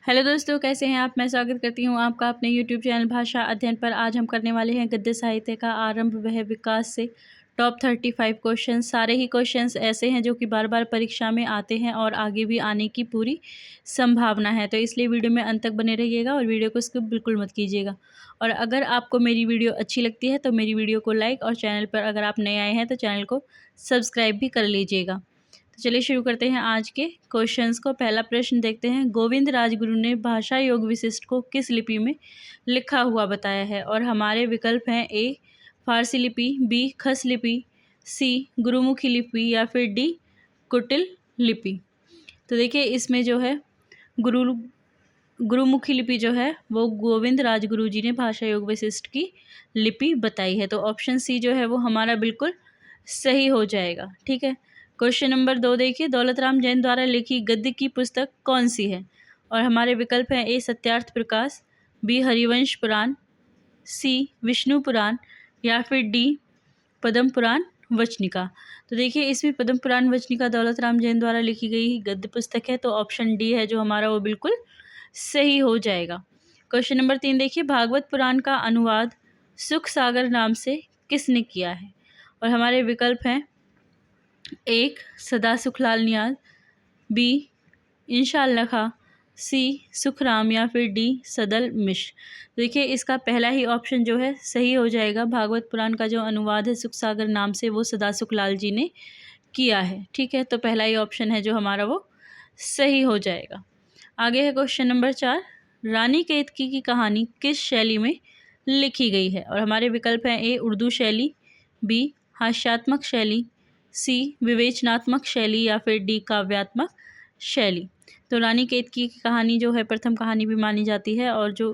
Hello दोस्तों, कैसे हैं आप। मैं स्वागत करती हूं आपका अपने यूट्यूब चैनल भाषा अध्ययन पर। आज हम करने वाले हैं गद्य साहित्य का आरंभ वह विकास से टॉप 35 क्वेश्चन। सारे ही क्वेश्चंस ऐसे हैं जो कि बार बार परीक्षा में आते हैं और आगे भी आने की पूरी संभावना है, तो इसलिए वीडियो में अंत तक बने रहिएगा और वीडियो को स्किप बिल्कुल मत कीजिएगा। और अगर आपको मेरी वीडियो अच्छी लगती है तो मेरी वीडियो को लाइक और चैनल पर अगर आप नए आए हैं तो चैनल को सब्सक्राइब भी कर लीजिएगा। तो चलिए शुरू करते हैं आज के क्वेश्चंस को। पहला प्रश्न देखते हैं, गोविंद राजगुरु ने भाषा योग विशिष्ट को किस लिपि में लिखा हुआ बताया है। और हमारे विकल्प हैं ए फारसी लिपि, बी खस लिपि, सी गुरुमुखी लिपि या फिर डी कुटिल लिपि। तो देखिए इसमें जो है गुरुमुखी लिपि जो है वो गोविंद राजगुरु जी ने भाषा योग विशिष्ट की लिपि बताई है, तो ऑप्शन सी जो है वो हमारा बिल्कुल सही हो जाएगा। ठीक है, क्वेश्चन नंबर 2 देखिए, दौलत राम जैन द्वारा लिखी गद्य की पुस्तक कौन सी है। और हमारे विकल्प हैं ए सत्यार्थ प्रकाश, बी हरिवंश पुराण, सी विष्णु पुराण या फिर डी पद्म पुराण वचनिका। तो देखिए इसमें पद्म पुराण वचनिका दौलत राम जैन द्वारा लिखी गई गद्य पुस्तक है, तो ऑप्शन डी है जो हमारा वो बिल्कुल सही हो जाएगा। क्वेश्चन नंबर 3 देखिए, भागवत पुराण का अनुवाद सुख सागर नाम से किसने किया है। और हमारे विकल्प हैं एक सदा सुखलाल नियाज, बी इंशाअल्लाह खां, सी सुखराम या फिर डी सदल मिश्र। देखिए इसका पहला ही ऑप्शन जो है सही हो जाएगा। भागवत पुराण का जो अनुवाद है सुख सागर नाम से वो सदा सुखलाल जी ने किया है। ठीक है, तो पहला ही ऑप्शन है जो हमारा वो सही हो जाएगा। आगे है क्वेश्चन नंबर 4, रानी केतकी की कहानी किस शैली में लिखी गई है। और हमारे विकल्प हैं ए उर्दू शैली, बी हास्यात्मक शैली, सी विवेचनात्मक शैली या फिर डी काव्यात्मक शैली। तो रानी केतकी की कहानी जो है प्रथम कहानी भी मानी जाती है और जो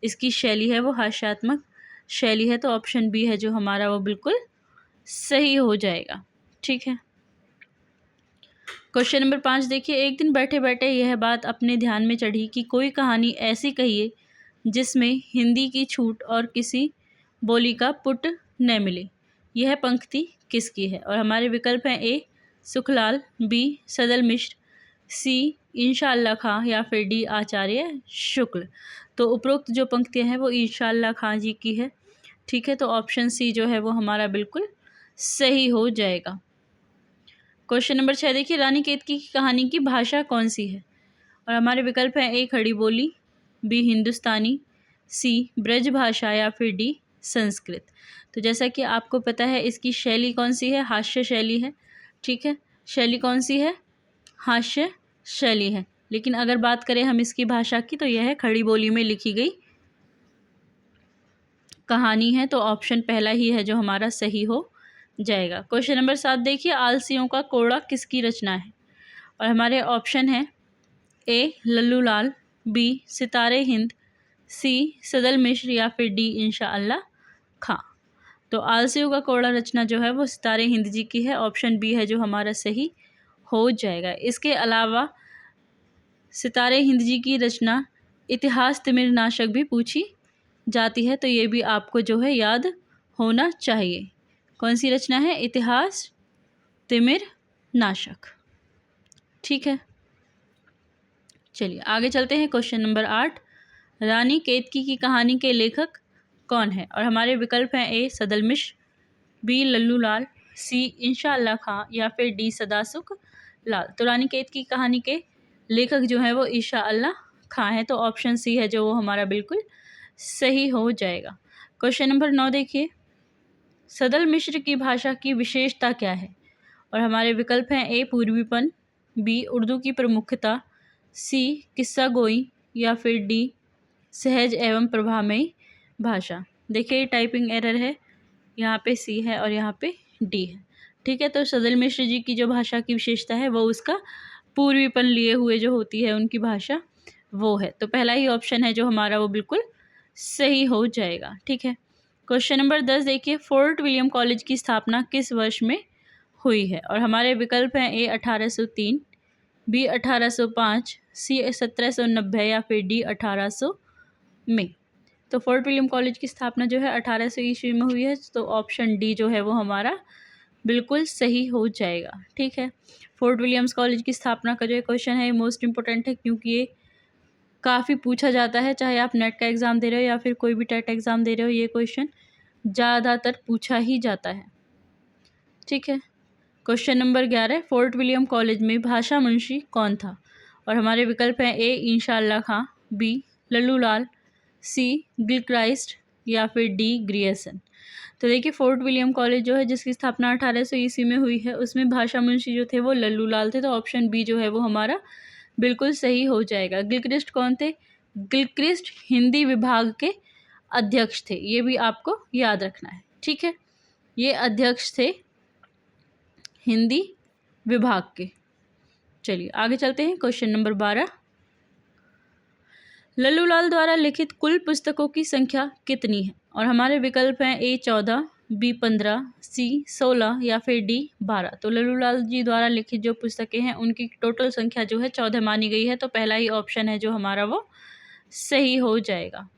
इसकी शैली है वो हास्यात्मक शैली है, तो ऑप्शन बी है जो हमारा वो बिल्कुल सही हो जाएगा। ठीक है, क्वेश्चन नंबर 5 देखिए, एक दिन बैठे बैठे यह बात अपने ध्यान में चढ़ी कि कोई कहानी ऐसी कहिए जिसमें हिंदी की छूट और किसी बोली का पुट न मिले। यह पंक्ति किसकी है। और हमारे विकल्प हैं ए सुखलाल, बी सदल मिश्र, सी इंशाअल्लाह खां या फिर डी आचार्य शुक्ल। तो उपरोक्त जो पंक्तियां हैं वो इंशाअल्लाह खां जी की है। ठीक है, तो ऑप्शन सी जो है वो हमारा बिल्कुल सही हो जाएगा। क्वेश्चन नंबर 6 देखिए, रानी केतकी की कहानी की भाषा कौन सी है। और हमारे विकल्प हैं ए खड़ी बोली, बी हिंदुस्तानी, सी ब्रज भाषा या फिर डी संस्कृत। तो जैसा कि आपको पता है इसकी शैली कौन सी है, हास्य शैली है। ठीक है, शैली कौन सी है, हास्य शैली है। लेकिन अगर बात करें हम इसकी भाषा की तो यह है खड़ी बोली में लिखी गई कहानी है, तो ऑप्शन पहला ही है जो हमारा सही हो जाएगा। क्वेश्चन नंबर 7 देखिए, आलसियों का कोड़ा किसकी रचना है। और हमारे ऑप्शन है ए लल्लू लाल, बी सितारे हिंद, सी सदल मिश्र या फिर डी इंशाअल्लाह खां। तो आलसियों का कोड़ा रचना जो है वो सितारे हिंद जी की है, ऑप्शन बी है जो हमारा सही हो जाएगा। इसके अलावा सितारे हिंद जी की रचना इतिहास तिमिर नाशक भी पूछी जाती है, तो ये भी आपको जो है याद होना चाहिए। कौन सी रचना है, इतिहास तिमिर नाशक। ठीक है, चलिए आगे चलते हैं। क्वेश्चन नंबर 8, रानी केतकी की कहानी के लेखक कौन है। और हमारे विकल्प हैं ए सदल मिश्र, बी लल्लू लाल, सी इंशाअल्लाह खां या फिर डी सदासुख लाल। तो रानी केतकी की कहानी के लेखक जो है वो इंशाअल्लाह खां है, तो ऑप्शन सी है जो वो हमारा बिल्कुल सही हो जाएगा। क्वेश्चन नंबर 9 देखिए, सदल मिश्र की भाषा की विशेषता क्या है। और हमारे विकल्प हैं ए पूर्वीपन, बी उर्दू की प्रमुखता, सी किस्सा गोई या फिर डी सहज एवं प्रभामयी भाषा। देखिए टाइपिंग एरर है, यहाँ पे सी है और यहाँ पे डी है। ठीक है, तो सदल मिश्र जी की जो भाषा की विशेषता है वो उसका पूर्वीपन लिए हुए जो होती है उनकी भाषा वो है, तो पहला ही ऑप्शन है जो हमारा वो बिल्कुल सही हो जाएगा। ठीक है, क्वेश्चन नंबर 10 देखिए, फोर्ट विलियम कॉलेज की स्थापना किस वर्ष में हुई है। और हमारे विकल्प हैं ए 1803, बी 1805, सी 1790 या फिर डी 1800 में। तो फोर्ट विलियम कॉलेज की स्थापना जो है 1800 ईस्वी में हुई है, तो ऑप्शन डी जो है वो हमारा बिल्कुल सही हो जाएगा। ठीक है, फोर्ट विलियम्स कॉलेज की स्थापना का जो क्वेश्चन है मोस्ट इम्पोर्टेंट है, क्योंकि ये काफ़ी पूछा जाता है, चाहे आप नेट का एग्ज़ाम दे रहे हो या फिर कोई भी टेट एग्ज़ाम दे रहे हो, ये क्वेश्चन ज़्यादातर पूछा ही जाता है। ठीक है। Question number 11, fort William college में भाषा मुंशी कौन था? और हमारे विकल्प हैं ए इंशाअल्लाह खां, बी लल्लू लाल, सी गिलक्राइस्ट या फिर डी ग्रियर्सन। तो देखिए फोर्ट विलियम कॉलेज जो है जिसकी स्थापना 1800 ईस्वी में हुई है, उसमें भाषा मुंशी जो थे वो लल्लू लाल थे। तो ऑप्शन बी जो है वो हमारा बिल्कुल सही हो जाएगा। गिलक्रिस्ट कौन थे? गिलक्रिस्ट हिंदी विभाग के अध्यक्ष थे, ये भी आपको याद रखना है। ठीक है, ये अध्यक्ष थे हिंदी विभाग के। चलिए आगे चलते हैं। क्वेश्चन नंबर 12, लल्लू लाल द्वारा लिखित कुल पुस्तकों की संख्या कितनी है? और हमारे विकल्प हैं ए 14, बी 15, सी 16 या फिर डी 12। तो लल्लू लाल जी द्वारा लिखित जो पुस्तकें हैं उनकी टोटल संख्या जो है 14 मानी गई है। तो पहला ही ऑप्शन है जो हमारा वो सही हो जाएगा।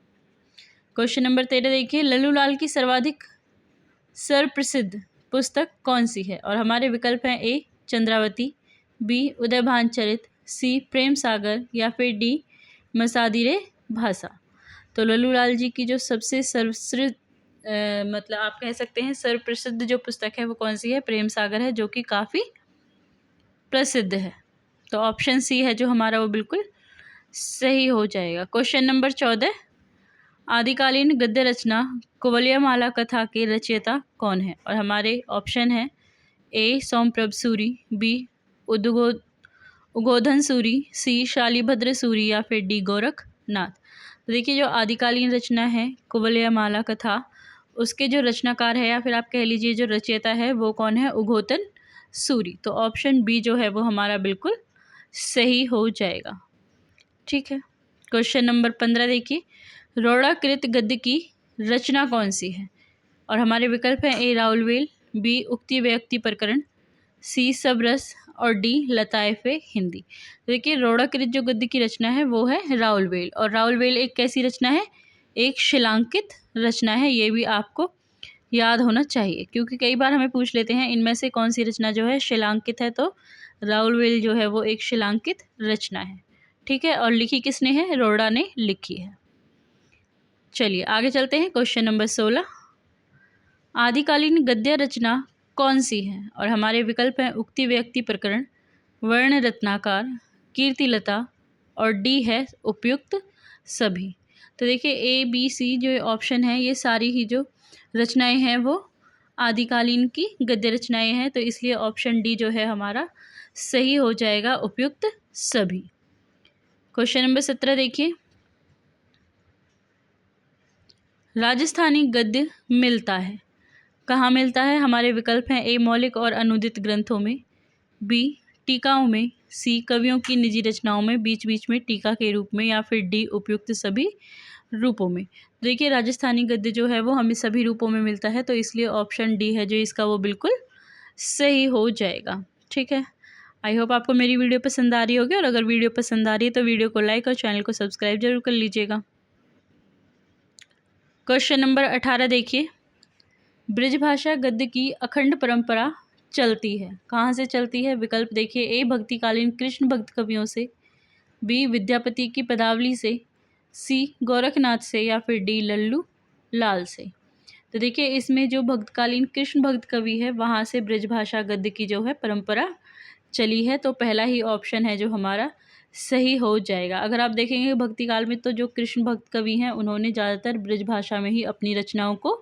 क्वेश्चन नंबर 13 देखिए, लल्लू लाल की सर्वाधिक सर्वप्रसिद्ध पुस्तक कौन सी है? और हमारे विकल्प हैं ए चंद्रावती, बी उदयभान चरित, सी प्रेम सागर या फिर डी मसादिरे भाषा। तो लल्लू लाल जी की जो सबसे सर्वश्रेष्ठ मतलब आप कह सकते हैं सर्वप्रसिद्ध जो पुस्तक है वो कौन सी है? प्रेम सागर है, जो कि काफ़ी प्रसिद्ध है। तो ऑप्शन सी है जो हमारा वो बिल्कुल सही हो जाएगा। क्वेश्चन नंबर 14, आदिकालीन गद्य रचना कुवलयामाला कथा के रचयिता कौन है? और हमारे ऑप्शन है ए सोमप्रभ सूरी, बी उद्बोधन सूरी, सी शालिभद्र सूरी या फिर डी गोरखनाथ। तो देखिए जो आदिकालीन रचना है कुवलयामाला कथा, उसके जो रचनाकार है या फिर आप कह लीजिए जो रचयिता है वो कौन है? उद्बोधन सूरी। तो ऑप्शन बी जो है वो हमारा बिल्कुल सही हो जाएगा। ठीक है। क्वेश्चन नंबर 15 देखिए, रोड़ाकृत गद्य की रचना कौन सी है? और हमारे विकल्प हैं ए राउलवेल, बी उक्ति व्यक्ति प्रकरण, सी सबरस और डी लताइफ़ हिंदी। तो देखिए रोड़ाकृत जो गद्य की रचना है वो है राउलवेल। और राउलवेल एक कैसी रचना है? एक शिलांकित रचना है। ये भी आपको याद होना चाहिए क्योंकि कई बार हमें पूछ लेते हैं इनमें से कौन सी रचना जो है शिलांकित है। तो राउलवेल जो है वो एक शिलांकित रचना है। ठीक है, और लिखी किसने है? रोड़ा ने लिखी है। चलिए आगे चलते हैं। क्वेश्चन नंबर 16, आदिकालीन गद्य रचना कौन सी है? और हमारे विकल्प हैं उक्ति व्यक्ति प्रकरण, वर्ण रत्नाकर, कीर्तिलता और डी है उपयुक्त सभी। तो देखिए ए बी सी जो ऑप्शन है ये सारी ही जो रचनाएं हैं वो आदिकालीन की गद्य रचनाएं हैं। तो इसलिए ऑप्शन डी जो है हमारा सही हो जाएगा, उपयुक्त सभी। क्वेश्चन नंबर 17 देखिए, राजस्थानी गद्य मिलता है कहाँ मिलता है? हमारे विकल्प हैं ए मौलिक और अनुदित ग्रंथों में, बी टीकाओं में, सी कवियों की निजी रचनाओं में बीच बीच में टीका के रूप में या फिर डी उपयुक्त सभी रूपों में। देखिए राजस्थानी गद्य जो है वो हमें सभी रूपों में मिलता है। तो इसलिए ऑप्शन डी है जो इसका वो बिल्कुल सही हो जाएगा। ठीक है, आई होप आपको मेरी वीडियो पसंद आ रही होगी। और अगर वीडियो पसंद आ रही है तो वीडियो को लाइक और चैनल को सब्सक्राइब जरूर कर लीजिएगा। क्वेश्चन नंबर 18 देखिए, ब्रजभाषा गद्य की अखंड परंपरा चलती है कहाँ से चलती है? विकल्प देखिए ए भक्तिकालीन कृष्ण भक्त कवियों से, बी विद्यापति की पदावली से, सी गोरखनाथ से या फिर डी लल्लू लाल से। तो देखिए इसमें जो भक्तकालीन कृष्ण भक्त कवि है वहाँ से ब्रजभाषा गद्य की जो है परंपरा चली है। तो पहला ही ऑप्शन है जो हमारा सही हो जाएगा। अगर आप देखेंगे भक्तिकाल में तो जो कृष्ण भक्त कवि हैं उन्होंने ज़्यादातर ब्रजभाषा में ही अपनी रचनाओं को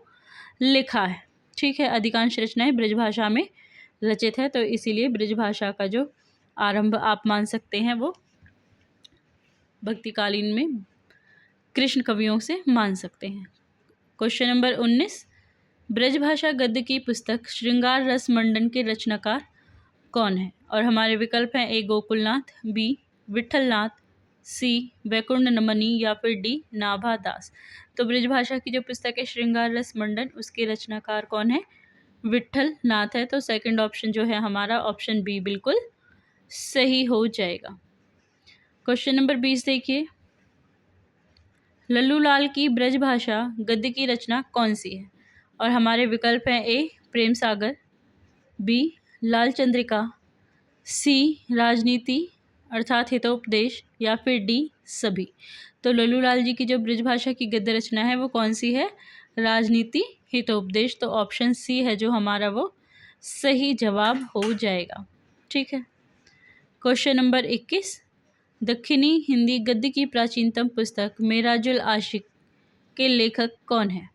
लिखा है। ठीक है, अधिकांश रचनाएं ब्रजभाषा में रचित है। तो इसीलिए ब्रजभाषा का जो आरंभ आप मान सकते हैं वो भक्तिकालीन में कृष्ण कवियों से मान सकते हैं। क्वेश्चन नंबर 19, ब्रजभाषा गद्य की पुस्तक श्रृंगार रस मंडन के रचनाकार कौन है? और हमारे विकल्प हैं ए गोकुलनाथ, बी विठलनाथ, सी वैकुंठ नमनी या फिर डी नाभा दास। तो ब्रजभाषा की जो पुस्तक है श्रृंगार रस मंडन, उसके रचनाकार कौन है? विठल नाथ है। तो सेकंड ऑप्शन जो है हमारा ऑप्शन बी बिल्कुल सही हो जाएगा। क्वेश्चन नंबर 20 देखिए, लल्लू लाल की ब्रजभाषा गद्य की रचना कौन सी है? और हमारे विकल्प हैं ए प्रेम सागर, बी लाल चंद्रिका, सी राजनीति अर्थात हितोपदेश, या फिर डी सभी। तो लल्लूलाल जी की जो ब्रजभाषा की गद्य रचना है वो कौन सी है? राजनीति हितोपदेश। तो ऑप्शन सी है जो हमारा वो सही जवाब हो जाएगा। ठीक है। क्वेश्चन नंबर 21, दक्षिणी हिंदी गद्य की प्राचीनतम पुस्तक मेराजुल आशिक के लेखक कौन है?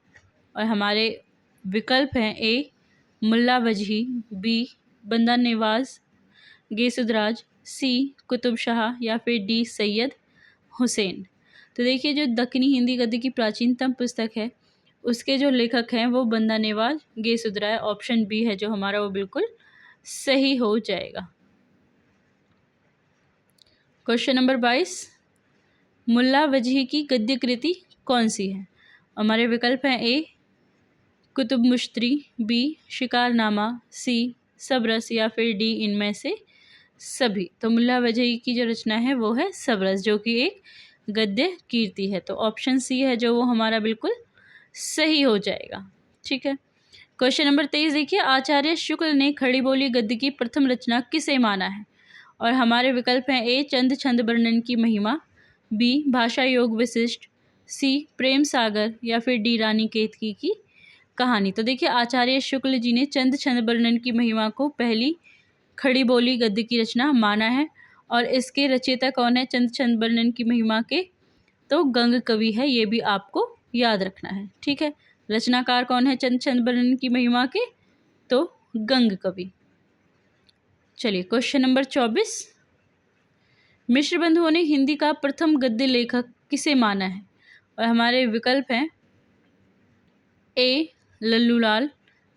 और हमारे विकल्प हैं ए मुल्ला वजही, बी बंदा नवाज गेसुदराज, सी कुतुब शाह, या फिर डी सैयद हुसैन। तो देखिए जो दक्षिणी हिंदी गद्य की प्राचीनतम पुस्तक है उसके जो लेखक हैं वो बंदा नवाज गेसुदराज। ऑप्शन बी है जो हमारा वो बिल्कुल सही हो जाएगा। क्वेश्चन नंबर 22, मुल्ला वजही की गद्य कृति कौन सी है? हमारे विकल्प हैं ए कुतुब मुश्तरी, बी शिकारनामा, सी सबरस, या फिर डी इनमें से सभी। तो मुल्ला वजही की जो रचना है वो है सबरस, जो कि एक गद्य कीर्ति है। तो ऑप्शन सी है जो वो हमारा बिल्कुल सही हो जाएगा। ठीक है। क्वेश्चन नंबर 23 देखिए, आचार्य शुक्ल ने खड़ी बोली गद्य की प्रथम रचना किसे माना है? और हमारे विकल्प हैं ए चंद छंद वर्णन की महिमा, बी भाषा योग विशिष्ट, सी प्रेम सागर, या फिर डी रानी केतकी की कहानी। तो देखिए आचार्य शुक्ल जी ने चंद छंद वर्णन की महिमा को पहली खड़ी बोली गद्य की रचना माना है। और इसके रचयिता कौन है चंद छंद वर्णन की महिमा के? तो गंग कवि है, ये भी आपको याद रखना है। ठीक है। रचनाकार कौन है चंद छंद वर्णन की महिमा के? तो गंग कवि। चलिए क्वेश्चन नंबर 24, मिश्र बंधुओं ने हिंदी का प्रथम गद्य लेखक किसे माना है? और हमारे विकल्प हैं ए लल्लूलाल,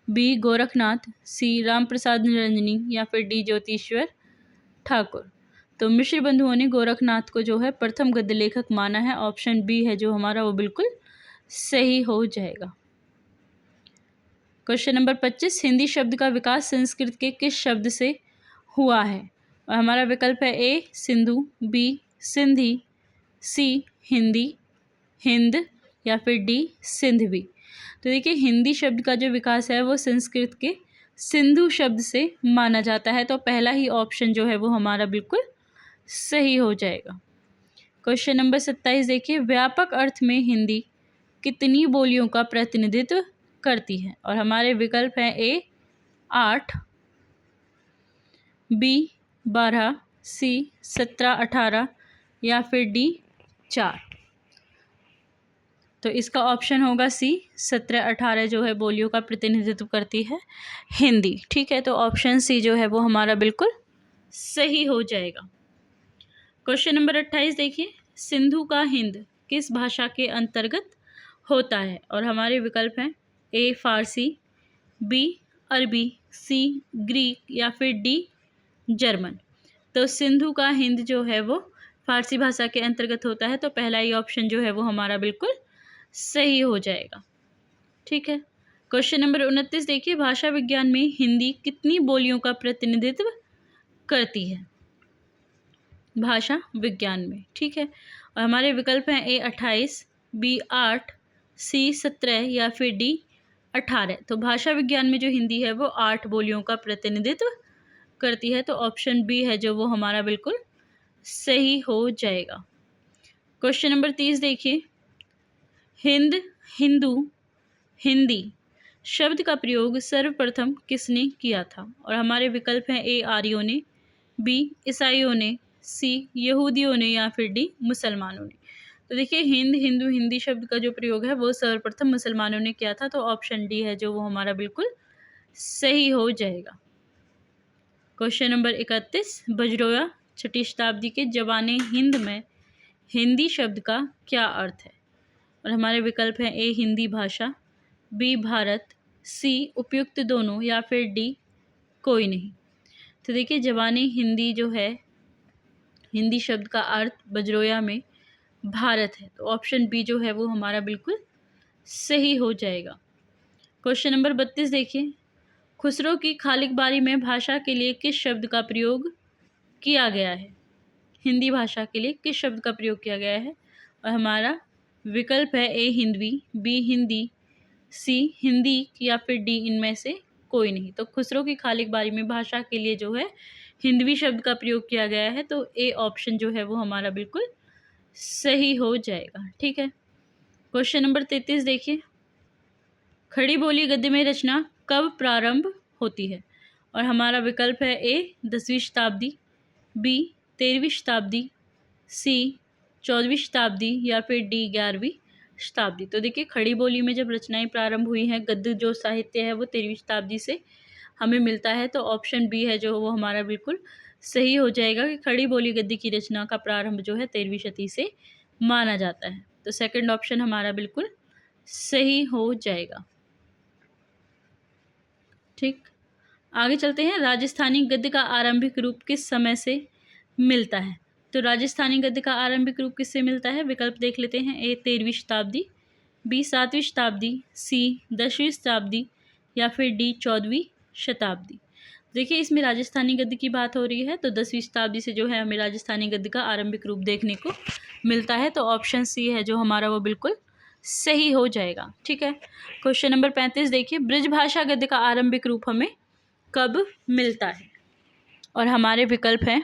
बी गोरखनाथ, सी राम प्रसाद निरंजनी, या फिर डी ज्योतिश्वर ठाकुर। तो मिश्र बंधुओं ने गोरखनाथ को जो है प्रथम गद्य लेखक माना है। ऑप्शन बी है जो हमारा वो बिल्कुल सही हो जाएगा। क्वेश्चन नंबर 25, हिंदी शब्द का विकास संस्कृत के किस शब्द से हुआ है? और हमारा विकल्प है ए सिंधु, बी सिंधी, सी हिंदी हिंद, या फिर डी सिंधवी। तो देखिए हिंदी शब्द का जो विकास है वो संस्कृत के सिंधु शब्द से माना जाता है। तो पहला ही ऑप्शन जो है वो हमारा बिल्कुल सही हो जाएगा। क्वेश्चन नंबर 27 देखिए, व्यापक अर्थ में हिंदी कितनी बोलियों का प्रतिनिधित्व करती है? और हमारे विकल्प हैं ए 8, बी 12, सी 17 18, या फिर डी 4। तो इसका ऑप्शन होगा सी 17 18 जो है बोलियों का प्रतिनिधित्व करती है हिंदी। ठीक है। तो ऑप्शन सी जो है वो हमारा बिल्कुल सही हो जाएगा। क्वेश्चन नंबर 28 देखिए, सिंधु का हिंद किस भाषा के अंतर्गत होता है? और हमारे विकल्प हैं ए फारसी, बी अरबी, सी ग्रीक, या फिर डी जर्मन। तो सिंधु का हिंद जो है वो फारसी भाषा के अंतर्गत होता है। तो पहला ही ऑप्शन जो है वो हमारा बिल्कुल सही हो जाएगा। ठीक है। क्वेश्चन नंबर 29 देखिए, भाषा विज्ञान में हिंदी कितनी बोलियों का प्रतिनिधित्व करती है? भाषा विज्ञान में। ठीक है। और हमारे विकल्प हैं ए 28, बी 8, सी 17, या फिर डी 18। तो भाषा विज्ञान में जो हिंदी है वो 8 बोलियों का प्रतिनिधित्व करती है। तो ऑप्शन बी है जो वो हमारा बिल्कुल सही हो जाएगा। क्वेश्चन नंबर 30 देखिए, हिंद हिंदू हिंदी शब्द का प्रयोग सर्वप्रथम किसने किया था? और हमारे विकल्प हैं ए आर्यों ने, बी ईसाइयों ने, सी यहूदियों ने, या फिर डी मुसलमानों ने। तो देखिए हिंद हिंदू हिंदी शब्द का जो प्रयोग है वो सर्वप्रथम मुसलमानों ने किया था। तो ऑप्शन डी है जो वो हमारा बिल्कुल सही हो जाएगा। क्वेश्चन नंबर 31, बजरोया छठी शताब्दी के जवाने हिंद में हिंदी शब्द का क्या अर्थ है? और हमारे विकल्प हैं ए हिंदी भाषा, बी भारत, सी उपयुक्त दोनों, या फिर डी कोई नहीं। तो देखिए जवानी हिंदी जो है हिंदी शब्द का अर्थ बजरोया में भारत है। तो ऑप्शन बी जो है वो हमारा बिल्कुल सही हो जाएगा। क्वेश्चन नंबर 32 देखिए, खुसरो की खालिक बारी में भाषा के लिए किस शब्द का प्रयोग किया गया है? हिंदी भाषा के लिए किस शब्द का प्रयोग किया गया है? और हमारा विकल्प है ए हिंदवी, बी हिंदी, सी हिंदी, या फिर डी इनमें से कोई नहीं। तो खुसरो की खालिक बारी में भाषा के लिए जो है हिंदवी शब्द का प्रयोग किया गया है, तो ए ऑप्शन जो है वो हमारा बिल्कुल सही हो जाएगा। ठीक है, क्वेश्चन नंबर 33 देखिए, खड़ी बोली गद्य में रचना कब प्रारंभ होती है? और हमारा विकल्प है ए 10वीं शताब्दी, बी 13वीं शताब्दी, सी 14वीं शताब्दी या फिर डी 11वीं शताब्दी। तो देखिए, खड़ी बोली में जब रचनाएं प्रारंभ हुई हैं, गद्य जो साहित्य है वो 13वीं शताब्दी से हमें मिलता है, तो ऑप्शन बी है जो वो हमारा बिल्कुल सही हो जाएगा कि खड़ी बोली गद्य की रचना का प्रारंभ जो है 13वीं शती से माना जाता है। तो सेकंड ऑप्शन हमारा बिल्कुल सही हो जाएगा। ठीक, आगे चलते हैं। राजस्थानी गद्य का आरंभिक रूप किस समय से मिलता है? तो राजस्थानी गद्य का आरंभिक रूप किससे मिलता है? विकल्प देख लेते हैं। ए 13वीं शताब्दी, बी 7वीं शताब्दी, सी 10वीं शताब्दी या फिर डी 14वीं शताब्दी। देखिए, इसमें राजस्थानी गद्य की बात हो रही है, तो 10वीं शताब्दी से जो है हमें राजस्थानी गद्य का आरंभिक रूप देखने को मिलता है, तो ऑप्शन सी है जो हमारा वो बिल्कुल सही हो जाएगा। ठीक है, क्वेश्चन नंबर 35 देखिए, ब्रजभाषा गद्य का आरंभिक रूप हमें कब मिलता है? और हमारे विकल्प हैं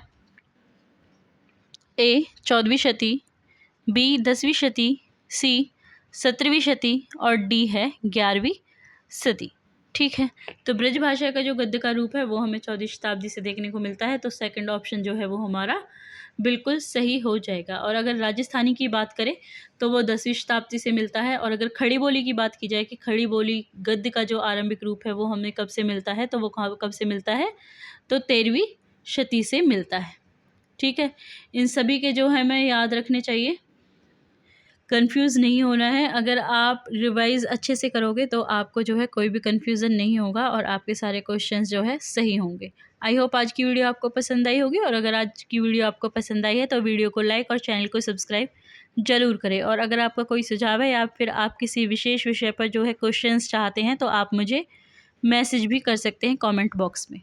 ए 14वीं शती, बी 10वीं शती, सी 17वीं शती और डी है 11वीं सदी। ठीक है, तो ब्रजभाषा का जो गद्य का रूप है वो हमें 14वीं शताब्दी से देखने को मिलता है, तो सेकंड ऑप्शन जो है वो हमारा बिल्कुल सही हो जाएगा। और अगर राजस्थानी की बात करें तो वो 10वीं शताब्दी से मिलता है, और अगर खड़ी बोली की बात की जाए कि खड़ी बोली गद्य का जो आरंभिक रूप है वो हमें कब से मिलता है, तो वो कब से मिलता है, तो 13वीं शती से मिलता है। ठीक है, इन सभी के जो है हमें याद रखने चाहिए, कंफ्यूज नहीं होना है। अगर आप रिवाइज अच्छे से करोगे तो आपको जो है कोई भी कंफ्यूजन नहीं होगा और आपके सारे क्वेश्चंस जो है सही होंगे। आई होप आज की वीडियो आपको पसंद आई होगी, और अगर आज की वीडियो आपको पसंद आई है तो वीडियो को लाइक और चैनल को सब्सक्राइब ज़रूर करें। और अगर आपका कोई सुझाव है या फिर आप किसी विशेष विषय पर जो है क्वेश्चंस चाहते हैं, तो आप मुझे मैसेज भी कर सकते हैं कमेंट बॉक्स में।